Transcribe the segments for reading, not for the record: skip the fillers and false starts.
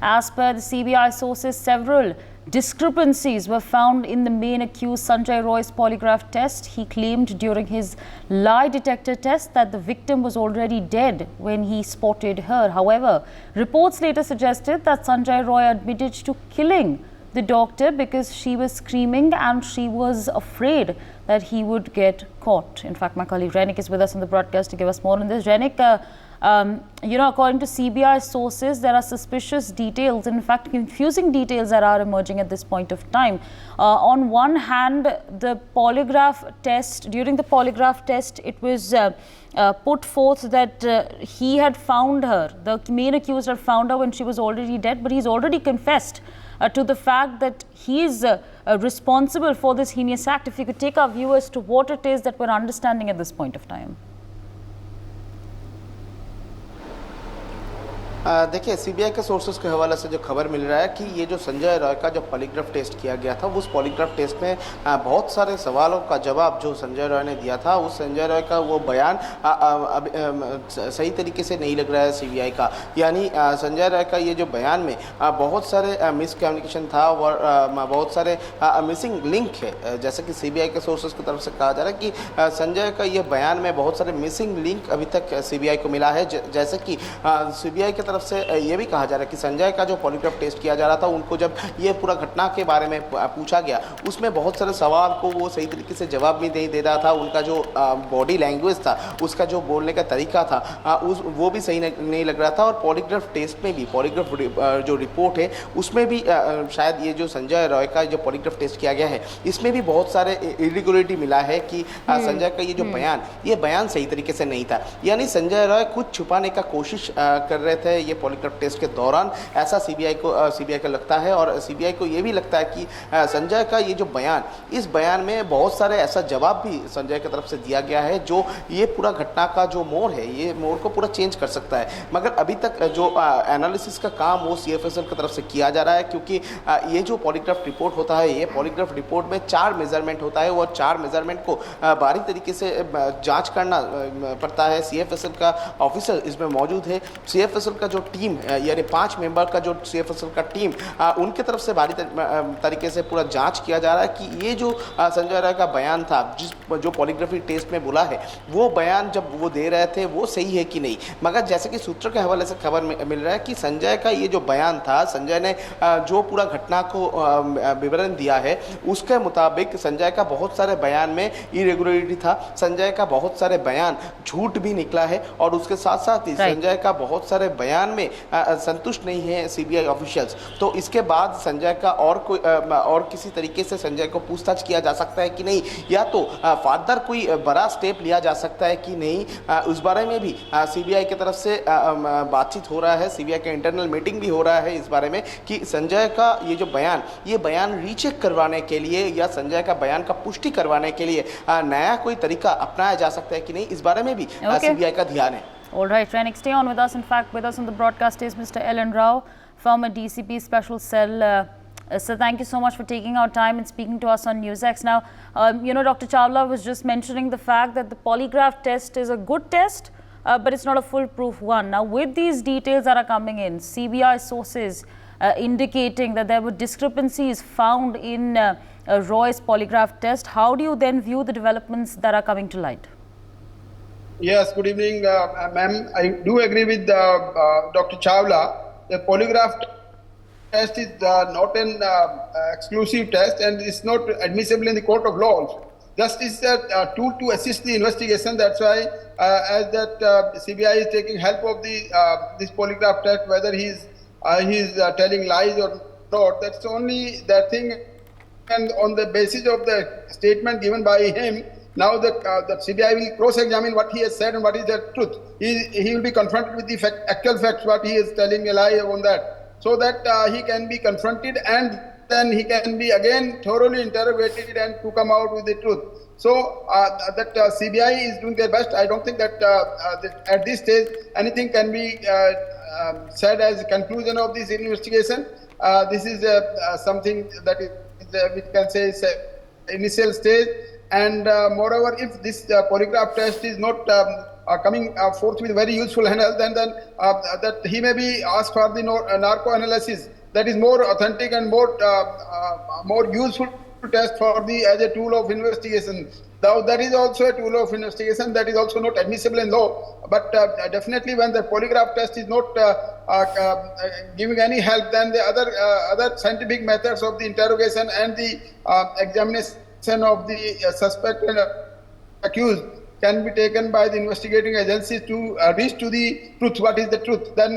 As per the CBI sources, several discrepancies were found in the main accused Sanjay Roy's polygraph test. He claimed during his lie detector test that the victim was already dead when he spotted her. However, reports later suggested that Sanjay Roy admitted to killing the doctor because she was screaming and she was afraid that he would get caught. In fact, my colleague Renik is with us on the broadcast to give us more on this. Renik, according to CBI sources, there are suspicious details, in fact, confusing details that are emerging at this point of time. On one hand, the polygraph test, during the polygraph test, it was put forth that he had found her, the main accused had found her when she was already dead, but he's already confessed to the fact that he is responsible for this heinous act. If you could take our viewers to what it is that we're understanding at this point of time. देखिए, CBI के sources के हवाले से जो खबर मिल रहा है कि ये जो संजय रॉय का जो पॉलीग्राफ टेस्ट किया गया था, उस पॉलीग्राफ टेस्ट में बहुत सारे सवालों का जवाब जो संजय रॉय ने दिया था, उस संजय रॉय का वो बयान सही तरीके से नहीं लग रहा है सीबीआई का। यानी संजय रॉय का ये जो बयान में बहुत सारे मिसकम्युनिकेशन था और बहुत सारे मिसिंग लिंक है। जैसे कि सीबीआई के सोर्सेज की तरफ से कहा जा रहा है कि संजय का ये बयान में बहुत सारे मिसिंग लिंक अभी तक सीबीआई को मिला है। जैसे कि सीबीआई के तरफ से ये भी कहा जा रहा है कि संजय का जो पॉलीग्राफ टेस्ट किया जा रहा था, उनको जब ये पूरा घटना के बारे में पूछा गया, उसमें बहुत सारे सवाल को वो सही तरीके से जवाब भी नहीं दे रहा था। उनका जो बॉडी लैंग्वेज था, उसका जो बोलने का तरीका था, वो भी सही नहीं लग रहा था। और पॉलीग्राफ टेस्ट में भी, पॉलीग्राफ जो रिपोर्ट है उसमें भी शायद ये जो संजय रॉय का जो पॉलीग्राफ टेस्ट किया गया है, इसमें भी बहुत सारे इरेगुलरिटी मिला है कि संजय का ये जो बयान, ये बयान सही तरीके से नहीं था। यानी संजय रॉय कुछ छुपाने का कोशिश कर रहे थे ये पॉलीग्राफ टेस्ट के दौरान, ऐसा सीबीआई को लगता है। और सीबीआई को ये भी लगता है कि संजय का ये जो बयान, इस बयान में बहुत सारे ऐसा जवाब भी संजय की तरफ से दिया गया है जो ये पूरा घटना का जो मोड़ है, ये मोड़ को पूरा चेंज कर सकता है। मगर अभी तक जो एनालिसिस का काम वो सीएफएसएल की तरफ से किया जा रहा है, क्योंकि ये जो पॉलीग्राफ रिपोर्ट होता है, ये पॉलीग्राफ रिपोर्ट में 4 मेजरमेंट होता है और 4 मेजरमेंट को बारीक तरीके से जाँच करना पड़ता है। सीएफएसएल का ऑफिसर इसमें मौजूद है। सीएफएसएल का जो टीम यानी 5 मेंबर का जो सीएफएसएल का टीम, उनके तरफ से भारी तरीके से पूरा जांच किया जा रहा है कि ये जो संजय राय का बयान था, जो पॉलीग्राफी टेस्ट में बोला है, वो बयान जब वो दे रहे थे वो सही है कि नहीं। मगर जैसे कि सूत्रों के हवाले से खबर मिल रहा है कि संजय का ये जो बयान था, संजय ने जो पूरा घटना को विवरण दिया है, उसके मुताबिक संजय का बहुत सारे बयान में इरेगुलरिटी था। संजय का बहुत सारे बयान झूठ भी निकला है और उसके साथ साथ ही संजय का बहुत सारे बयान में संतुष्ट नहीं है सीबीआई ऑफिशियल्स। तो इसके बाद संजय का और किसी तरीके से संजय को पूछताछ किया जा सकता है कि नहीं, या तो फर्दर कोई बड़ा स्टेप लिया जा सकता है कि नहीं, उस बारे में भी सीबीआई की तरफ से बातचीत हो रहा है। सीबीआई का इंटरनल मीटिंग भी हो रहा है इस बारे में कि संजय का ये जो बयान, ये बयान रीचेक करवाने के लिए या संजय का बयान का पुष्टि करवाने के लिए नया कोई तरीका अपनाया जा सकता है कि नहीं, इस बारे में भी सीबीआई का ध्यान है। All right, Renik, stay on with us. In fact, with us on the broadcast is Mr. Ellen Rao, former DCP Special Cell. So thank you so much for taking our time and speaking to us on NewsX. Now, Dr. Chawla was just mentioning the fact that the polygraph test is a good test, but it's not a foolproof one. Now, with these details that are coming in, CBI sources indicating that there were discrepancies found in Roy's polygraph test, how do you then view the developments that are coming to light? Yes, good evening, ma'am. I do agree with Dr. Chawla. The polygraph test is not an exclusive test and it's not admissible in the court of law also. Just is a tool to assist the investigation. That's why as that CBI is taking help of the this polygraph test, whether he's telling lies or not, that's only that thing. And on the basis of the statement given by him, now the CBI will cross-examine what he has said and what is the truth. He will be confronted with the actual facts, what he is telling a lie on that, so that he can be confronted and then he can be again thoroughly interrogated and to come out with the truth. So that CBI is doing their best. I don't think that at this stage anything can be said as a conclusion of this investigation. This is something that is, we can say is initial stage. And moreover, if this polygraph test is not coming forth with very useful handle, then that he may be asked for the narco analysis that is more authentic and more useful test for the as a tool of investigation. Now that is also a tool of investigation that is also not admissible in law. But definitely when the polygraph test is not giving any help, then the other scientific methods of the interrogation and the examination of the suspect and accused can be taken by the investigating agencies to reach to the truth. What is the truth? Then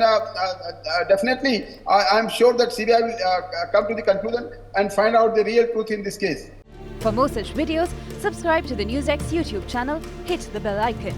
definitely I am sure that CBI will come to the conclusion and find out the real truth in this case. For more such videos, subscribe to the NewsX YouTube channel, hit the bell icon.